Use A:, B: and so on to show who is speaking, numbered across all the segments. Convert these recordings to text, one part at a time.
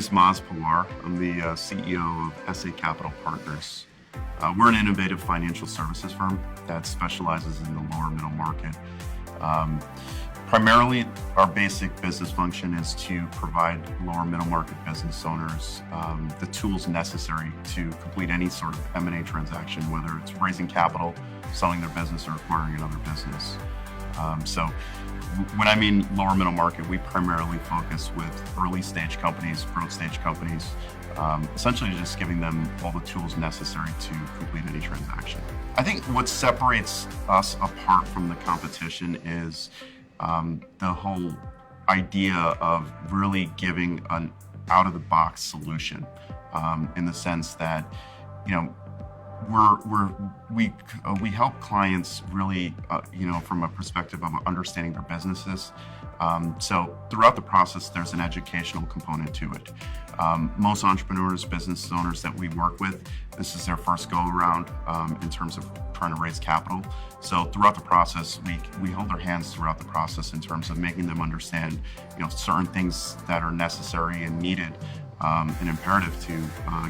A: is Maz Pawar. I'm the CEO of SA Capital Partners. We're an innovative financial services firm that specializes in the lower middle market. Primarily, our basic business function is to provide lower middle market business owners the tools necessary to complete any sort of M&A transaction, whether it's raising capital, selling their business, or acquiring another business. So when I mean lower middle market, we primarily focus with early stage companies, growth stage companies, essentially just giving them all the tools necessary to complete any transaction. I think what separates us apart from the competition is the whole idea of really giving an out-of-the-box solution, in the sense that, we help clients really, from a perspective of understanding their businesses. So throughout the process, there's an educational component to it. Most entrepreneurs, business owners that we work with, this is their first go-around in terms of trying to raise capital. So throughout the process, we hold their hands throughout the process in terms of making them understand, certain things that are necessary and needed and imperative to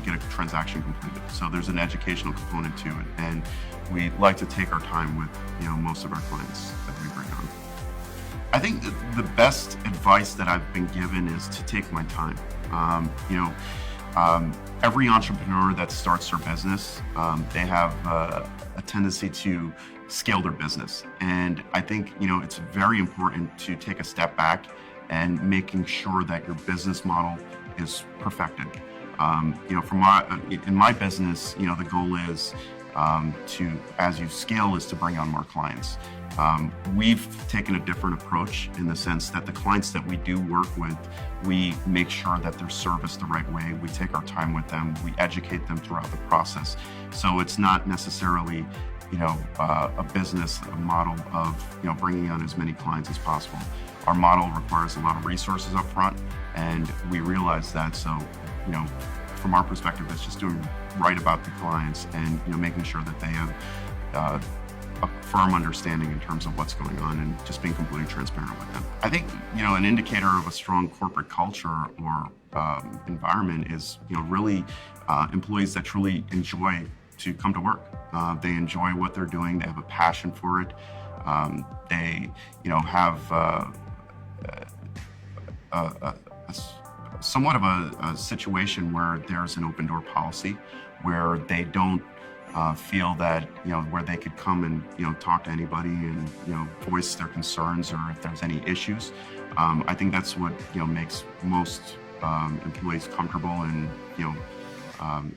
A: get a transaction completed. So there's an educational component to it, and we like to take our time with most of our clients that we bring on. I think the best advice that I've been given is to take my time. Every entrepreneur that starts their business, they have a tendency to scale their business, and I think it's very important to take a step back and making sure that your business model is perfected. In my business, the goal is to, as you scale, is to bring on more clients. We've taken a different approach in the sense that the clients that we do work with, we make sure that they're serviced the right way. We take our time with them. We educate them throughout the process. So it's not necessarily, a business model of, bringing on as many clients as possible. Our model requires a lot of resources up front, and we realize that. So, from our perspective, it's just doing right about the clients and, making sure that they have a firm understanding in terms of what's going on and just being completely transparent with them. I think, an indicator of a strong corporate culture or environment is, really employees that truly enjoy to come to work. They enjoy what they're doing. They have a passion for it. They, have somewhat of a situation where there's an open door policy, where they don't feel that, where they could come and, talk to anybody and, voice their concerns or if there's any issues. I think that's what, makes most employees comfortable and,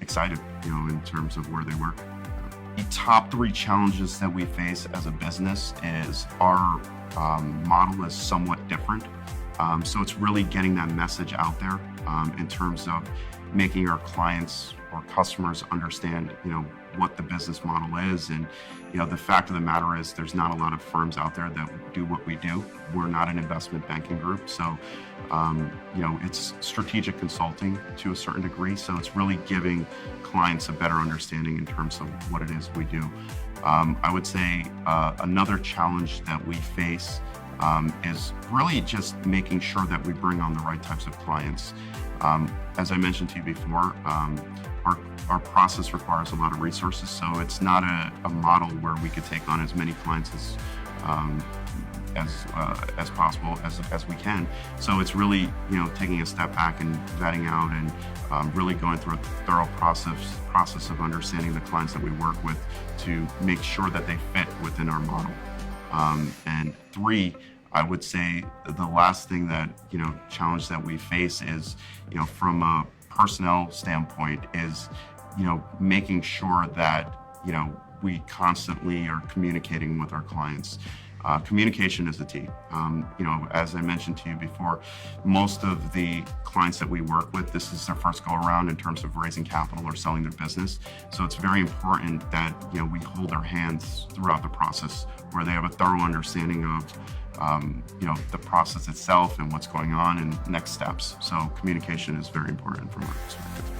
A: excited, in terms of where they work. The top 3 challenges that we face as a business is our model is somewhat different. So it's really getting that message out there in terms of making our clients or customers understand, what the business model is. And, the fact of the matter is there's not a lot of firms out there that do what we do. We're not an investment banking group. So, it's strategic consulting to a certain degree. So it's really giving clients a better understanding in terms of what it is we do. I would say another challenge that we face is really just making sure that we bring on the right types of clients. As I mentioned to you before, our process requires a lot of resources, so it's not a model where we could take on as many clients as possible as we can. So it's really taking a step back and vetting out and really going through a thorough process of understanding the clients that we work with to make sure that they fit within our model. And 3, I would say the last thing that, challenge that we face is, from a personnel standpoint is, making sure that, we constantly are communicating with our clients. Communication is the key. As I mentioned to you before, most of the clients that we work with, this is their first go around in terms of raising capital or selling their business. So it's very important that, we hold their hands throughout the process where they have a thorough understanding of, the process itself and what's going on and next steps. So communication is very important from our perspective.